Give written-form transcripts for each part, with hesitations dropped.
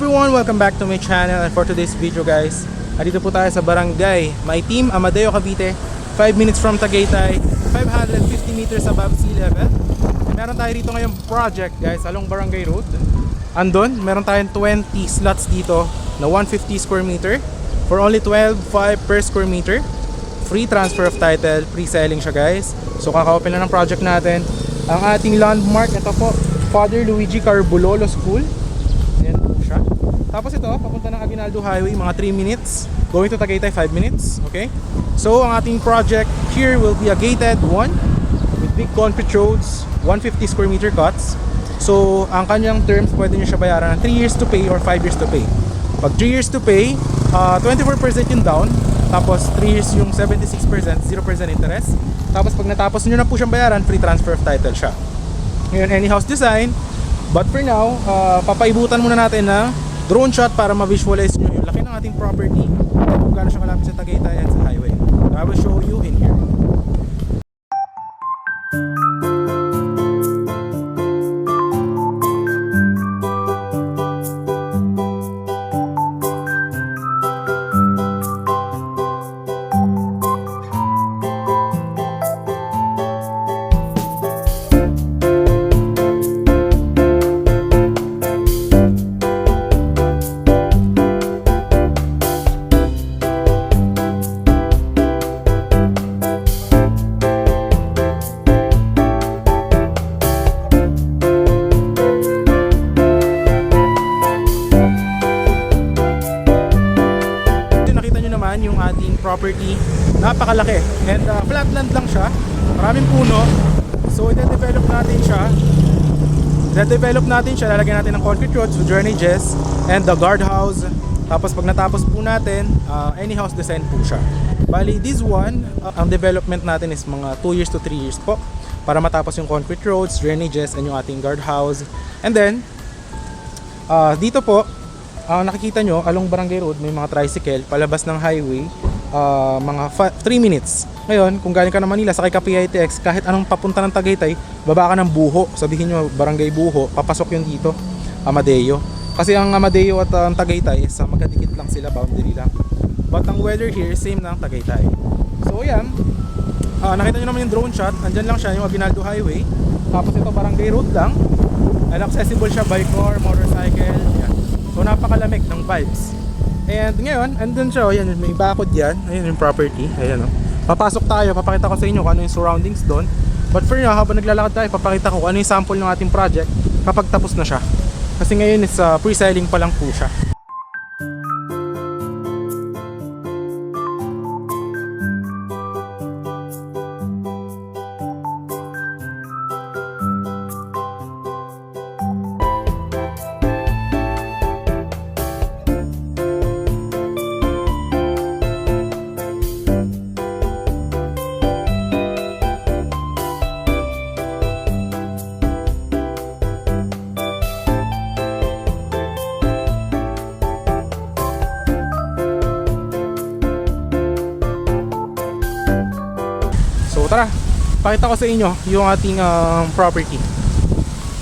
Everyone, welcome back to my channel, and for today's video guys, andito po tayo sa Barangay Maitim, Amadeo, Cavite, 5 minutes from Tagaytay, 550 meters above sea level. Meron tayo rito ngayong project guys along Barangay Road. Andun, meron tayong 20 slots dito na 150 square meter for only 12.5 per square meter. Free transfer of title, pre-selling siya guys. So kaka-open na ng project natin. Ang ating landmark, ito po, Father Luigi Carbulolo School. Ayan po siya. Tapos ito, papunta ng Aguinaldo Highway, mga 3 minutes. Going to Tagaytay, 5 minutes. Okay? So, ang ating project here will be a gated one with big concrete roads, 150 square meter cuts. So, ang kanyang terms, pwede nyo siya bayaran ng 3 years to pay or 5 years to pay. Pag 3 years to pay, 24% yung down. Tapos 3 years yung 76%, 0% interest. Tapos pag natapos nyo na po siyang bayaran, free transfer of title siya. Ngayon, any house design. But for now, papaibutan muna natin ng drone shot para ma-visualize nyo yung laki ng ating property at kung gaano siya kalapit sa Tagaytay at sa highway. I will show you in here. Yung ating property, napakalaki and flatland lang siya, maraming puno. So i-develop natin siya, lalagyan natin ng concrete roads with drainages and the guardhouse. Tapos pag natapos po natin, any house design po siya. Bali this one, ang development natin is mga 2 years to 3 years po para matapos yung concrete roads, drainages and yung ating guardhouse. And then dito po nakikita nyo, along Barangay Road, may mga tricycle palabas ng highway, mga 3 minutes. Ngayon, kung galing ka ng Manila, sakay ka PITX, kahit anong papunta ng Tagaytay, baba ka ng Buho. Sabihin nyo, Barangay Buho, papasok yun dito, Amadeo. Kasi ang Amadeo at ang Tagaytay, sa magkadikit lang sila, boundary lang. But ang weather here, same na ang Tagaytay. So, yan. Nakita nyo naman yung drone shot. Andyan lang siya, yung Aguinaldo Highway. Tapos ito, Barangay Road lang. And accessible siya by car, motorcycle, yan. So napakalamig ng vibes. And ngayon, andun siya, ayan, may bakod yan. Ayan yung property, ayan o. Papasok tayo, papakita ko sa inyo kung ano yung surroundings doon. But for now, habang naglalakad tayo, papakita ko kung ano yung sample ng ating project kapag tapos na siya. Kasi ngayon is pre-selling pa lang po siya. Tara, pakita ko sa inyo yung ating property.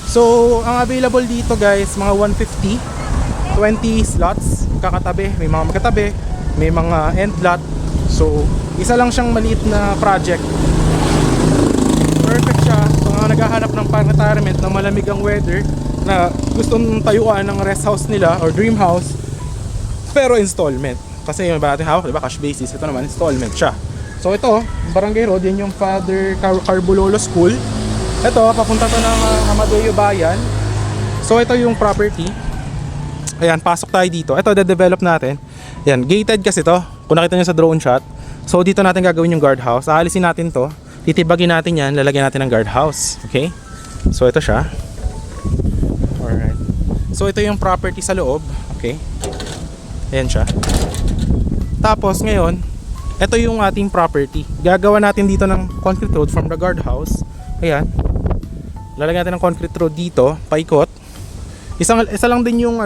So, ang available dito guys, mga 150, 20 slots, kakatabi, may mga magkatabi, may mga end lot. So, isa lang siyang maliit na project. Perfect siya sa mga naghahanap ng pang-retirement ng malamig ang weather, na gustong tayuan ng rest house nila or dream house, pero installment. Kasi yung iba natin hawak, diba, cash basis, ito naman installment siya. So ito, Barangay Road, yan yung Father Carbulolo School. Ito, papunta to ng Amadeo Bayan. So ito yung property. Ayan, pasok tayo dito. Ito, de-develop natin. Ayan, gated kasi to. Kung nakita nyo sa drone shot. So dito natin gagawin yung guardhouse. Aalisin natin to. Titibagin natin yan. Lalagyan natin ng guardhouse. Okay? So ito siya. Alright. So ito yung property sa loob. Okay? Ayan siya. Tapos ngayon, ito yung ating property. Gagawa natin dito ng concrete road from the guardhouse. Ayan. Lalagyan natin ng concrete road dito, paikot. Isa lang din yung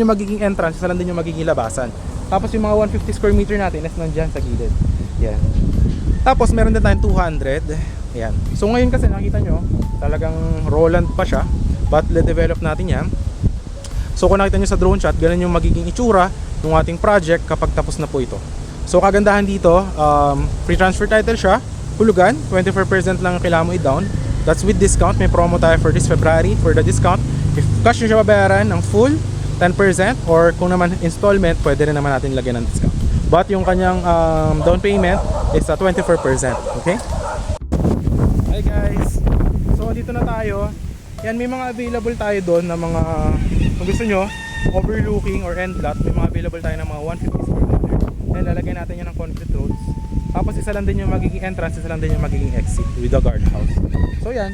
magiging entrance, isa lang din yung magiging labasan. Tapos yung mga 150 square meter natin is nandiyan sa gilid. Ayan. Tapos meron din tayong 200. Ayan. So ngayon kasi nakita nyo, talagang Roland pa siya. But le-develop natin yan. So kung nakita nyo sa drone shot, ganun yung magiging itsura ng ating project kapag tapos na po ito. So kagandahan dito, free transfer title siya, hulugan, 24% lang ang kailangan mo i-down. That's with discount, may promo tayo for this February for the discount. If cash nyo siya babayaran ng full, 10%, or kung naman installment, pwede rin naman natin lagyan ng discount. But yung kanyang down payment is 24%, okay? Hi guys! So dito na tayo. Yan, may mga available tayo doon na mga, kung gusto nyo, overlooking or end lot, may mga available tayo ng mga 150 square meter. Yan, lalagyan natin yan ng concrete roads. Tapos isa lang din yung magiging entrance, isa lang din yung magiging exit with the guardhouse. So yan,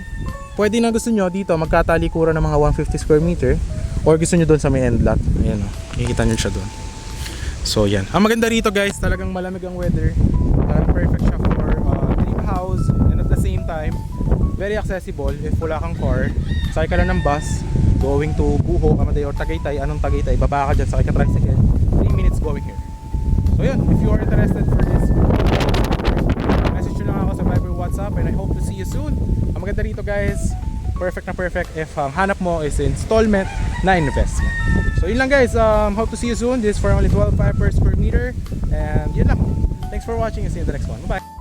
pwede na gusto nyo dito magkatalikuran ng mga 150 square meter, or gusto nyo doon sa may end lot. Ayan o, makikita nyo siya doon. So yan, ang maganda rito guys, talagang malamig ang weather. Perfect siya for dream house, and at the same time very accessible. If wala kang car, sakay ka lang ng bus going to Buho, Amadeo or Tagaytay. Anong Tagaytay? Baba ka dyan, sakay ka tricycle, 3 minutes going here. So yun, if you are interested for this, message nyo lang ako sa Viber, WhatsApp, and I hope to see you soon. Ang maganda rito guys, perfect na perfect if hanap mo is installment na investment. So yun lang guys, hope to see you soon. This is for only 12.5 per square meter, and yun lang. Thanks for watching and see you in the next one. Bye bye.